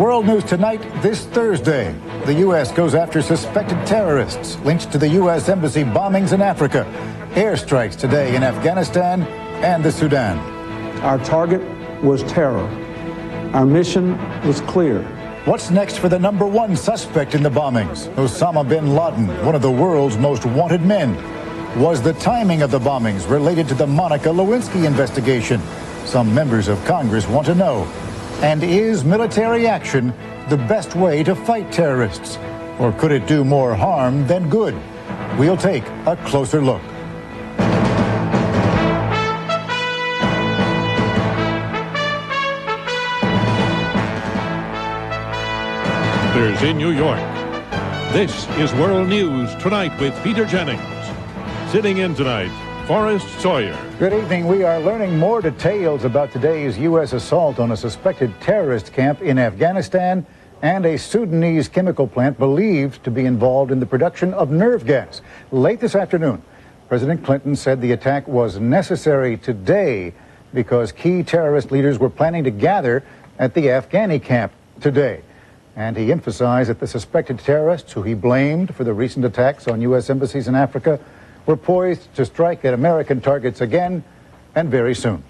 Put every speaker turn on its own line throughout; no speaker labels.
World news tonight, this Thursday. The U.S. goes after suspected terrorists linked to the U.S. Embassy bombings in Africa. Airstrikes today in Afghanistan and the Sudan.
Our target was terror. Our mission was clear.
What's next for the number one suspect in the bombings? Osama bin Laden, one of the world's most wanted men. Was the timing of the bombings related to the Monica Lewinsky investigation? Some members of Congress want to know. And is military action the best way to fight terrorists? Or could it do more harm than good? We'll take a closer look.
In New York. This is World News Tonight with Peter Jennings. Sitting in tonight, Forrest Sawyer.
Good evening. We are learning more details about today's U.S. assault on a suspected terrorist camp in Afghanistan and a Sudanese chemical plant believed to be involved in the production of nerve gas. Late this afternoon, President Clinton said the attack was necessary today because key terrorist leaders were planning to gather at the Afghani camp today. And he emphasized that the suspected terrorists who he blamed for the recent attacks on U.S. embassies in Africa were poised to strike at American targets again and very soon.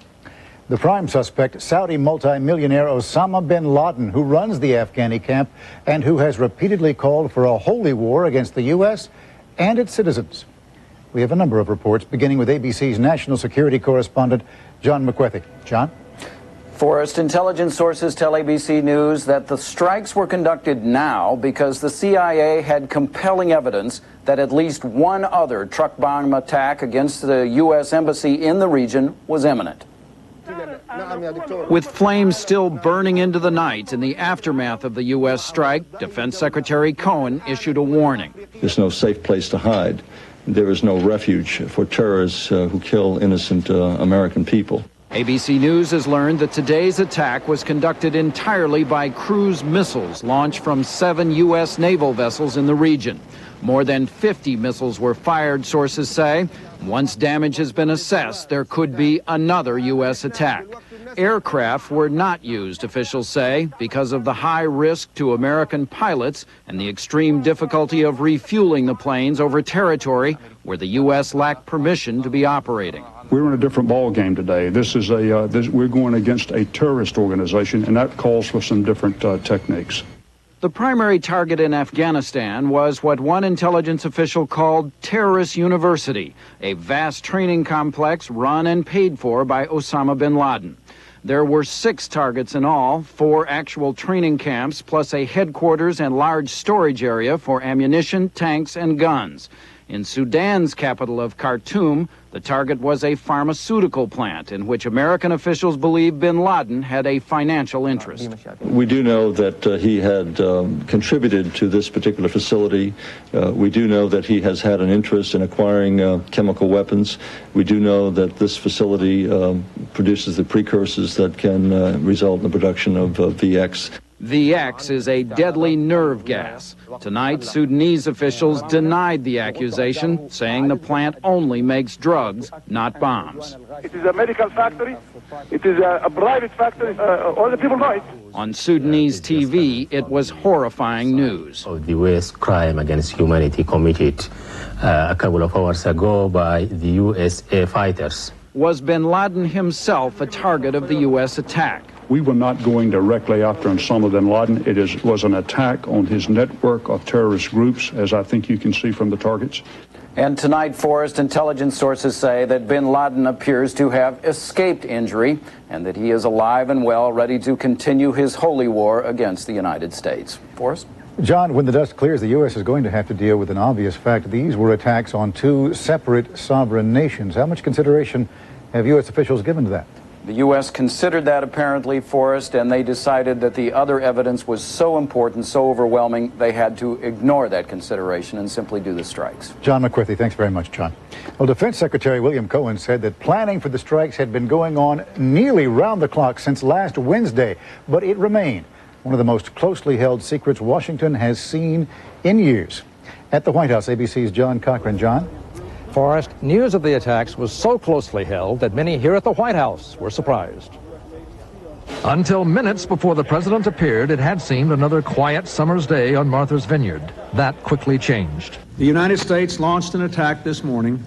The prime suspect, Saudi multimillionaire Osama bin Laden, who runs the Afghani camp and who has repeatedly called for a holy war against the U.S. and its citizens. We have a number of reports, beginning with ABC's national security correspondent, John McWethy. John?
Forrest, intelligence sources tell ABC News that the strikes were conducted now because the CIA had compelling evidence that at least one other truck bomb attack against the U.S. embassy in the region was imminent.
With flames still burning into the night in the aftermath of the U.S. strike, Defense Secretary Cohen issued a warning.
There's no safe place to hide. There is no refuge for terrorists who kill innocent American people.
ABC News has learned that today's attack was conducted entirely by cruise missiles launched from 7 U.S. naval vessels in the region. More than 50 missiles were fired, sources say. Once damage has been assessed, there could be another U.S. attack. Aircraft were not used, officials say, because of the high risk to American pilots and the extreme difficulty of refueling the planes over territory where the U.S. lacked permission to be operating.
We're in a different ball game today. We're going against a terrorist organization, and that calls for some different techniques.
The primary target in Afghanistan was what one intelligence official called Terrorist University, a vast training complex run and paid for by Osama bin Laden. There were 6 targets in all, 4 actual training camps, plus a headquarters and large storage area for ammunition, tanks, and guns. In Sudan's capital of Khartoum, the target was a pharmaceutical plant in which American officials believe bin Laden had a financial interest.
We do know that he had contributed to this particular facility. We do know that he has had an interest in acquiring chemical weapons. We do know that this facility produces the precursors that can result in the production of VX.
VX is a deadly nerve gas. Tonight, Sudanese officials denied the accusation, saying the plant only makes drugs, not bombs.
It is a medical factory. It is a private factory. All the people know it.
On Sudanese TV, it was horrifying news.
Of the worst crime against humanity committed a couple of hours ago by the U.S. air fighters.
Was bin Laden himself a target of the U.S. attack?
We were not going directly after Osama bin Laden. It was an attack on his network of terrorist groups, as I think you can see from the targets.
And tonight, Forrest, intelligence sources say that bin Laden appears to have escaped injury and that he is alive and well, ready to continue his holy war against the United States. Forrest?
John, when the dust clears, the U.S. is going to have to deal with an obvious fact. These were attacks on 2 separate sovereign nations. How much consideration have U.S. officials given to that?
The U.S. considered that, apparently, Forrest, and they decided that the other evidence was so important, so overwhelming, they had to ignore that consideration and simply do the strikes.
John McWethy, thanks very much, John. Well, Defense Secretary William Cohen said that planning for the strikes had been going on nearly round the clock since last Wednesday, but it remained one of the most closely held secrets Washington has seen in years. At the White House, ABC's John Cochran. John?
Forrest, news of the attacks was so closely held that many here at the White House were surprised. Until minutes before the president appeared, it had seemed another quiet summer's day on Martha's Vineyard. That quickly changed.
The United States launched an attack this morning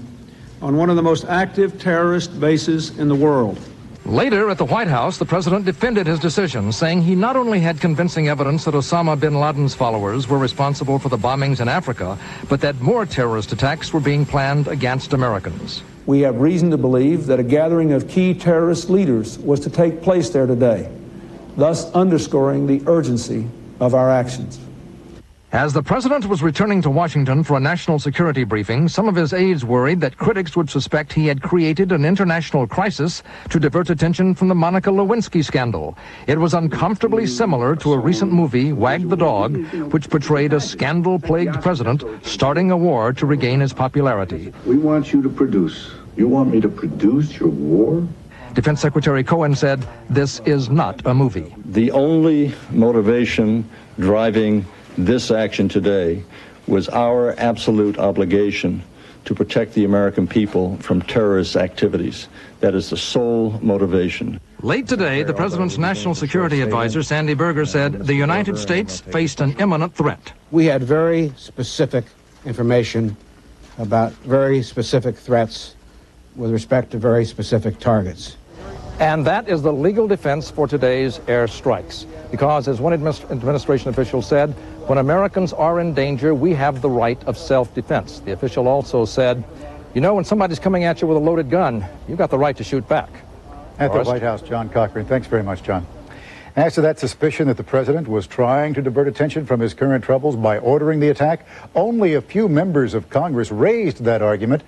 on one of the most active terrorist bases in the world.
Later at the White House, the president defended his decision, saying he not only had convincing evidence that Osama bin Laden's followers were responsible for the bombings in Africa, but that more terrorist attacks were being planned against Americans.
We have reason to believe that a gathering of key terrorist leaders was to take place there today, thus underscoring the urgency of our actions.
As the president was returning to Washington for a national security briefing, some of his aides worried that critics would suspect he had created an international crisis to divert attention from the Monica Lewinsky scandal. It was uncomfortably similar to a recent movie, Wag the Dog, which portrayed a scandal-plagued president starting a war to regain his popularity.
We want you to produce. You want me to produce your war?
Defense Secretary Cohen said, "This is not a movie."
The only motivation driving this action today was our absolute obligation to protect the American people from terrorist activities. That is the sole motivation.
Late today, the president's national security advisor, Sandy Berger, said the United States faced an imminent threat.
We had very specific information about very specific threats with respect to very specific targets.
And that is the legal defense for today's airstrikes. Because, as one administration official said, when Americans are in danger, we have the right of self-defense. The official also said, you know, when somebody's coming at you with a loaded gun, you've got the right to shoot back.
At the White House, John Cochran. Thanks very much, John. As to that suspicion that the president was trying to divert attention from his current troubles by ordering the attack, only a few members of Congress raised that argument.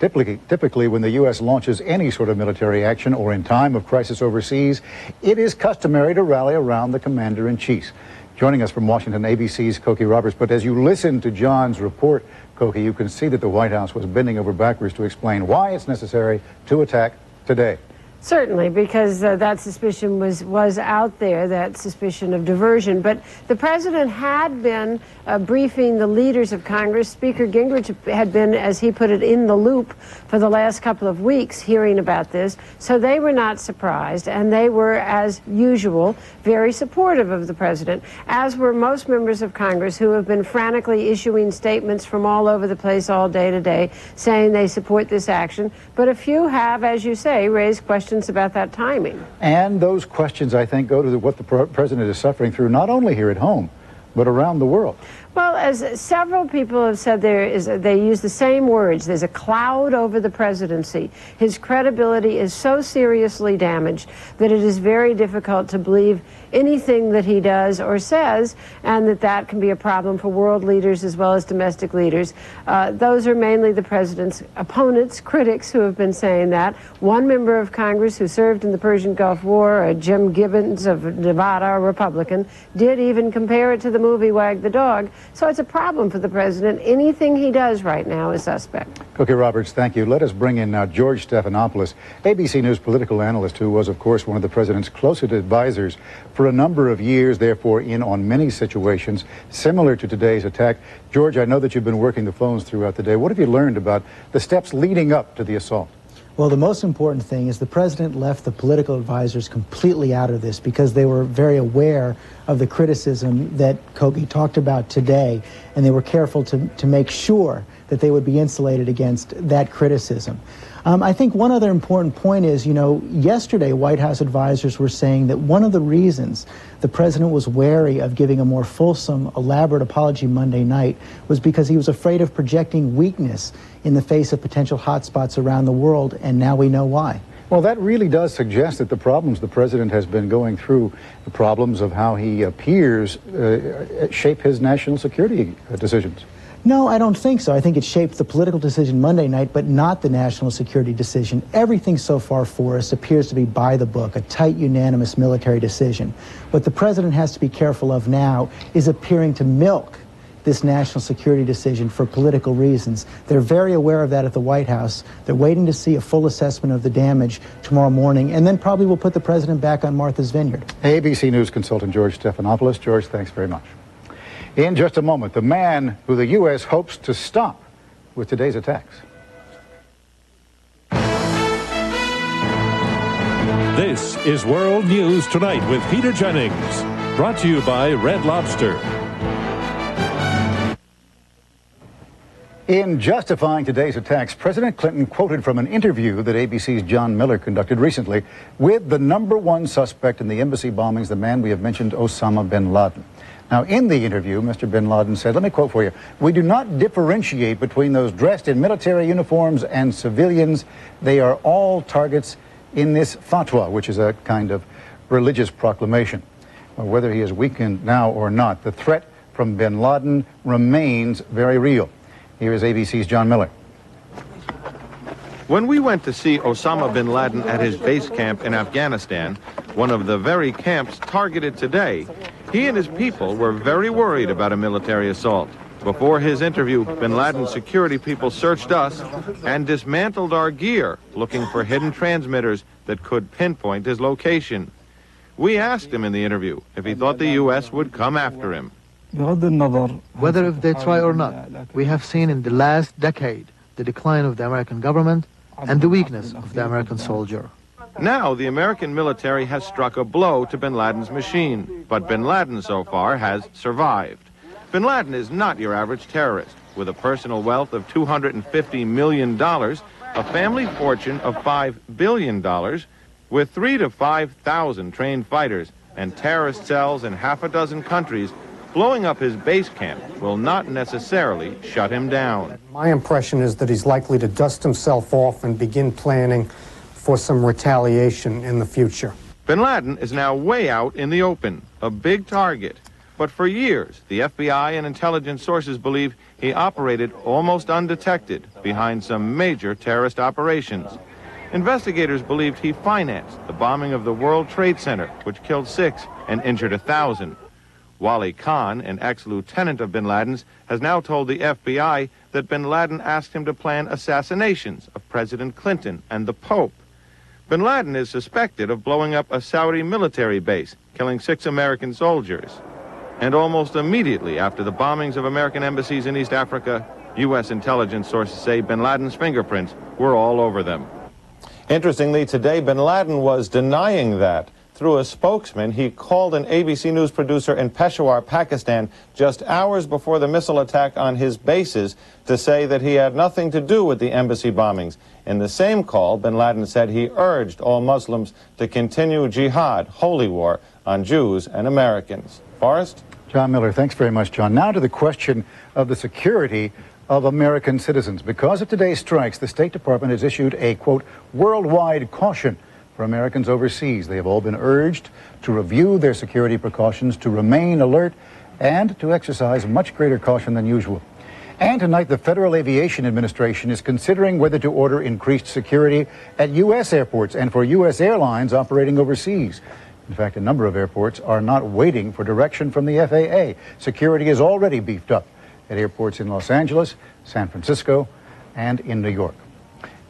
Typically, when the U.S. launches any sort of military action or in time of crisis overseas, it is customary to rally around the commander-in-chief. Joining us from Washington, ABC's Cokie Roberts. But as you listen to John's report, Cokie, you can see that the White House was bending over backwards to explain why it's necessary to attack today.
Certainly, because that suspicion was out there, that suspicion of diversion. But the president had been briefing the leaders of Congress. Speaker Gingrich had been, as he put it, in the loop for the last couple of weeks hearing about this. So they were not surprised, and they were, as usual, very supportive of the president, as were most members of Congress who have been frantically issuing statements from all over the place all day today saying they support this action. But a few have, as you say, raised questions about that timing. And
those questions, I think, go to what the president is suffering through, not only here at home, but around the world.
Well, as several people have said, they use the same words. There's a cloud over the presidency. His credibility is so seriously damaged that it is very difficult to believe anything that he does or says, and that can be a problem for world leaders as well as domestic leaders. Those are mainly the president's opponents, critics, who have been saying that. One member of Congress who served in the Persian Gulf War, Jim Gibbons of Nevada, a Republican, did even compare it to the movie Wag the Dog. So it's a problem for the president. Anything he does right now is suspect.
Cokie Roberts, thank you. Let us bring in now George Stephanopoulos, ABC News political analyst, who was, of course, one of the president's closest advisors for a number of years, therefore in on many situations similar to today's attack. George, I know that you've been working the phones throughout the day. What have you learned about the steps leading up to the assault?
Well, the most important thing is the president left the political advisors completely out of this because they were very aware of the criticism that Cokie talked about today, and they were careful to make sure that they would be insulated against that criticism. I think one other important point is, you know, yesterday White House advisors were saying that one of the reasons the president was wary of giving a more fulsome, elaborate apology Monday night was because he was afraid of projecting weakness in the face of potential hotspots around the world, and now we know why.
Well, that really does suggest that the problems the president has been going through, the problems of how he appears, shape his national security decisions.
No, I don't think so. I think it shaped the political decision Monday night, but not the national security decision. Everything so far for us appears to be by the book, a tight, unanimous military decision. What the president has to be careful of now is appearing to milk this national security decision for political reasons. They're very aware of that at the White House. They're waiting to see a full assessment of the damage tomorrow morning, and then probably will put the president back on Martha's Vineyard.
ABC News consultant George Stephanopoulos. George, thanks very much. In just a moment, the man who the U.S. hopes to stop with today's attacks.
This is World News Tonight with Peter Jennings, brought to you by Red Lobster.
In justifying today's attacks, President Clinton quoted from an interview that ABC's John Miller conducted recently with the #1 suspect in the embassy bombings, the man we have mentioned, Osama bin Laden. Now, in the interview, Mr. bin Laden said, let me quote for you, "We do not differentiate between those dressed in military uniforms and civilians. They are all targets in this fatwa," which is a kind of religious proclamation. Well, whether he is weakened now or not, the threat from bin Laden remains very real. Here is ABC's John Miller.
When we went to see Osama bin Laden at his base camp in Afghanistan, one of the very camps targeted today, he and his people were very worried about a military assault. Before his interview, bin Laden's security people searched us and dismantled our gear, looking for hidden transmitters that could pinpoint his location. We asked him in the interview if he thought the U.S. would come after him.
Whether if they try or not, we have seen in the last decade the decline of the American government and the weakness of the American soldier.
Now the American military has struck a blow to bin Laden's machine, but bin Laden so far has survived. Bin Laden is not your average terrorist. With a personal wealth of $250 million, a family fortune of $5 billion, with 3,000 to 5,000 trained fighters and terrorist cells in half a dozen countries, blowing up his base camp will not necessarily shut him down.
My impression is that he's likely to dust himself off and begin planning for some retaliation in the future.
Bin Laden is now way out in the open, a big target. But for years, the FBI and intelligence sources believe he operated almost undetected behind some major terrorist operations. Investigators believed he financed the bombing of the World Trade Center, which killed 6 and injured 1,000. Wali Khan, an ex-lieutenant of bin Laden's, has now told the FBI that bin Laden asked him to plan assassinations of President Clinton and the Pope. Bin Laden is suspected of blowing up a Saudi military base, killing 6 American soldiers. And almost immediately after the bombings of American embassies in East Africa, U.S. intelligence sources say bin Laden's fingerprints were all over them.
Interestingly, today bin Laden was denying that. Through a spokesman, he called an ABC News producer in Peshawar, Pakistan, just hours before the missile attack on his bases to say that he had nothing to do with the embassy bombings. In the same call, bin Laden said he urged all Muslims to continue jihad, holy war, on Jews and Americans. Forrest?
John Miller, thanks very much, John. Now to the question of the security of American citizens. Because of today's strikes, the State Department has issued a, quote, worldwide caution for Americans overseas. They have all been urged to review their security precautions, to remain alert, and to exercise much greater caution than usual. And tonight, the Federal Aviation Administration is considering whether to order increased security at U.S. airports and for U.S. airlines operating overseas. In fact, a number of airports are not waiting for direction from the FAA. Security is already beefed up at airports in Los Angeles, San Francisco, and in New York.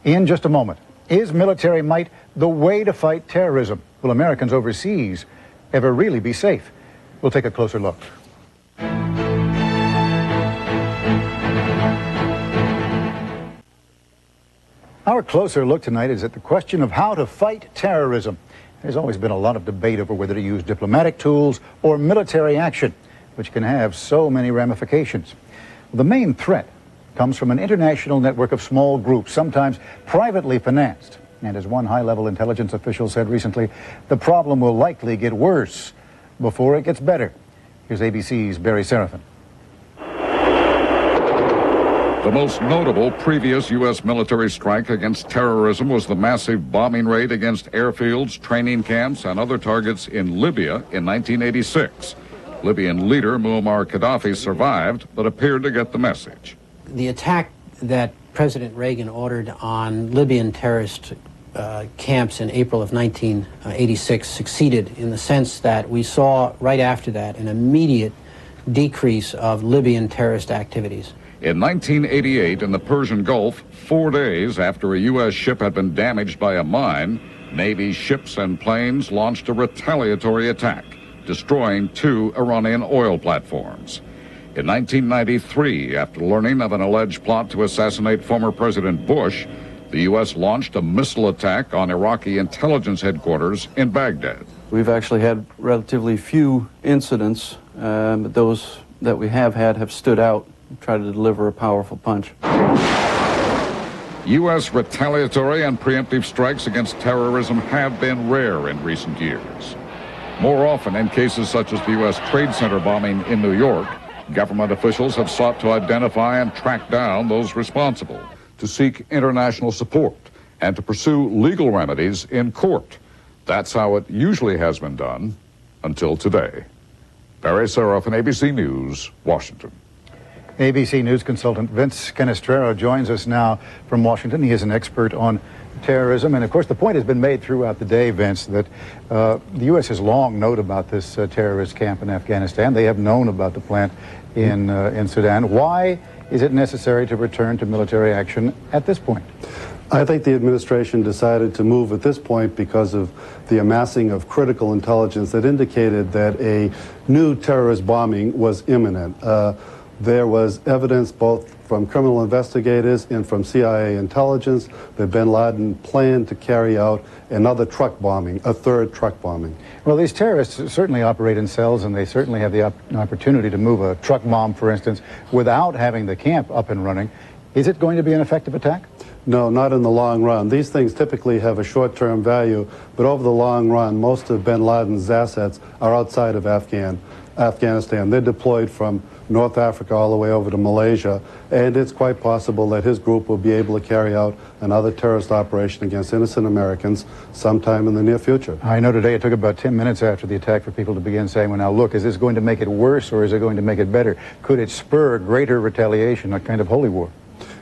In just a moment, is military might the way to fight terrorism? Will Americans overseas ever really be safe? We'll take a closer look. Our closer look tonight is at the question of how to fight terrorism. There's always been a lot of debate over whether to use diplomatic tools or military action, which can have so many ramifications. The main threat comes from an international network of small groups, sometimes privately financed. And as one high-level intelligence official said recently, the problem will likely get worse before it gets better. Here's ABC's Barry Serafin.
The most notable previous U.S. military strike against terrorism was the massive bombing raid against airfields, training camps, and other targets in Libya in 1986. Libyan leader Muammar Gaddafi survived, but appeared to get the message.
The attack that President Reagan ordered on Libyan terrorist camps in April of 1986 succeeded in the sense that we saw right after that an immediate decrease of Libyan terrorist activities.
In 1988, in the Persian Gulf, 4 days after a U.S. ship had been damaged by a mine, Navy ships and planes launched a retaliatory attack, destroying 2 Iranian oil platforms. In 1993, after learning of an alleged plot to assassinate former President Bush, the U.S. launched a missile attack on Iraqi intelligence headquarters in Baghdad.
We've actually had relatively few incidents, but those that we have had have stood out and tried to deliver a powerful punch.
U.S. retaliatory and preemptive strikes against terrorism have been rare in recent years. More often, in cases such as the U.S. Trade Center bombing in New York, government officials have sought to identify and track down those responsible, to seek international support, and to pursue legal remedies in court. That's how it usually has been done until today. Barry Saroff, ABC News, Washington.
ABC News consultant Vince Canestraro joins us now from Washington. He is an expert on terrorism. And, of course, the point has been made throughout the day, Vince, that the U.S. has long known about this terrorist camp in Afghanistan. They have known about the plant in Sudan. Why is it necessary to return to military action at this point?
I think the administration decided to move at this point because of the amassing of critical intelligence that indicated that a new terrorist bombing was imminent. There was evidence both from criminal investigators and from CIA intelligence that bin Laden planned to carry out another truck bombing, a third truck bombing.
Well, these terrorists certainly operate in cells, and they certainly have the opportunity to move a truck bomb, for instance, without having the camp up and running. Is it going to be an effective attack?
No, not in the long run. These things typically have a short-term value, but over the long run, most of bin Laden's assets are outside of Afghanistan. They're deployed from North Africa all the way over to Malaysia, and it's quite possible that his group will be able to carry out another terrorist operation against innocent Americans sometime in the near future.
I know today it took about 10 minutes after the attack for people to begin saying, well, now look, is this going to make it worse or is it going to make it better? Could it spur greater retaliation, a kind of holy war?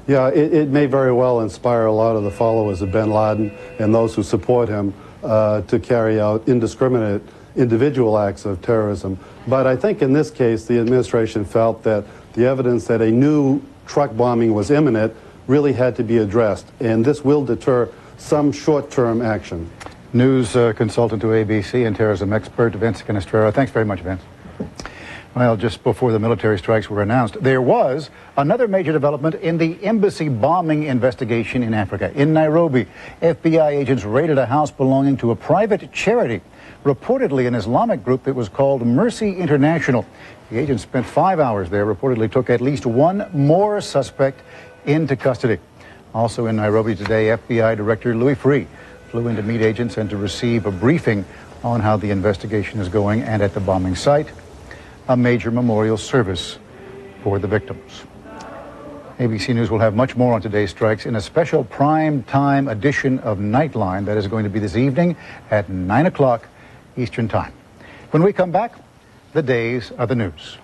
Yeah, it may very well inspire a lot of the followers of bin Laden and those who support him to carry out indiscriminate individual acts of terrorism. But I think in this case, the administration felt that the evidence that a new truck bombing was imminent really had to be addressed, and this will deter some short-term action.
News consultant to ABC and terrorism expert Vince Canestraro. Thanks very much, Vince. Well, just before the military strikes were announced, there was another major development in the embassy bombing investigation in Africa. In Nairobi, FBI agents raided a house belonging to a private charity, reportedly an Islamic group that was called Mercy International. The agents spent 5 hours there, reportedly took at least one more suspect into custody. Also in Nairobi today, FBI Director Louis Freeh flew in to meet agents and to receive a briefing on how the investigation is going, and at the bombing site, a major memorial service for the victims. ABC News will have much more on today's strikes in a special prime time edition of Nightline that is going to be this evening at 9 o'clock Eastern Time. When we come back, the days of the news.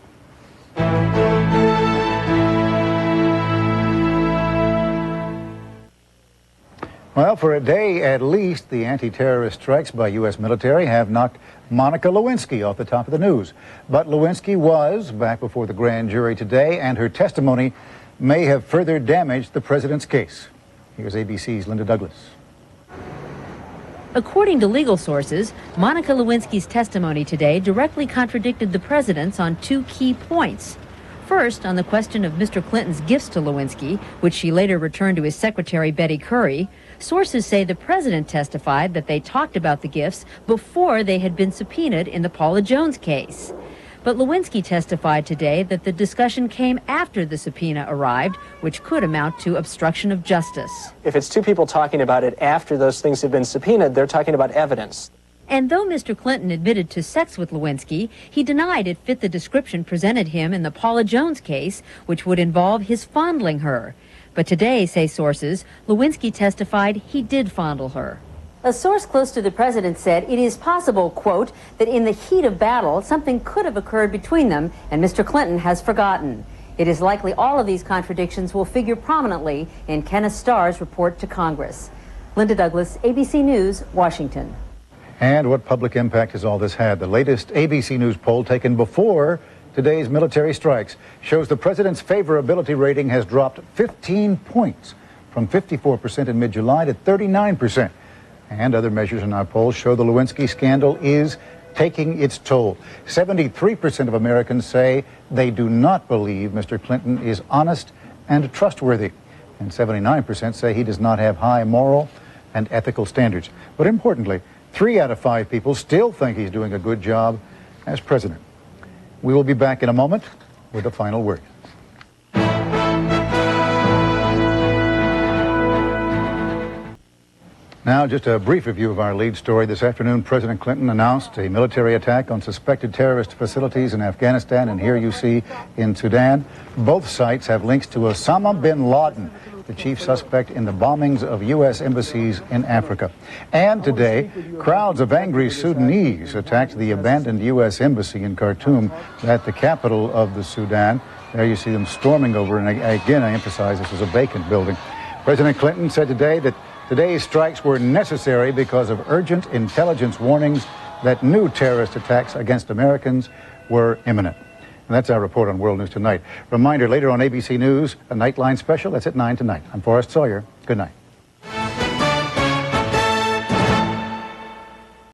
Well, for a day at least, the anti-terrorist strikes by U.S. military have knocked Monica Lewinsky off the top of the news. But Lewinsky was back before the grand jury today, and her testimony may have further damaged the president's case. Here's ABC's Linda Douglas.
According to legal sources, Monica Lewinsky's testimony today directly contradicted the president's on two key points. First, on the question of Mr. Clinton's gifts to Lewinsky, which she later returned to his secretary Betty Currie, sources say the president testified that they talked about the gifts before they had been subpoenaed in the Paula Jones case. But Lewinsky testified today that the discussion came after the subpoena arrived, which could amount to obstruction of justice.
If it's two people talking about it after those things have been subpoenaed, they're talking about evidence.
And though Mr. Clinton admitted to sex with Lewinsky, he denied it fit the description presented him in the Paula Jones case, which would involve his fondling her. But today, say sources, Lewinsky testified he did fondle her. A source close to the president said it is possible, quote, that in the heat of battle, something could have occurred between them, and Mr. Clinton has forgotten. It is likely all of these contradictions will figure prominently in Kenneth Starr's report to Congress. Linda Douglas, ABC News, Washington.
And what public impact has all this had? The latest ABC News poll taken before today's military strikes shows the president's favorability rating has dropped 15 points from 54% in mid-July to 39%. And other measures in our polls show the Lewinsky scandal is taking its toll. 73% of Americans say they do not believe Mr. Clinton is honest and trustworthy. and 79% say he does not have high moral and ethical standards. But importantly, 3 out of 5 people still think he's doing a good job as president. We will be back in a moment with the final word. Now, just a brief review of our lead story. This afternoon, President Clinton announced a military attack on suspected terrorist facilities in Afghanistan, and here you see in Sudan. Both sites have links to Osama bin Laden, the chief suspect in the bombings of U.S. embassies in Africa. And today, crowds of angry Sudanese attacked the abandoned U.S. embassy in Khartoum, at the capital of the Sudan. There you see them storming over, and again, I emphasize this is a vacant building. President Clinton said today that today's strikes were necessary because of urgent intelligence warnings that new terrorist attacks against Americans were imminent. And that's our report on World News Tonight. Reminder, later on ABC News, a Nightline special. That's at 9 tonight. I'm Forrest Sawyer. Good night.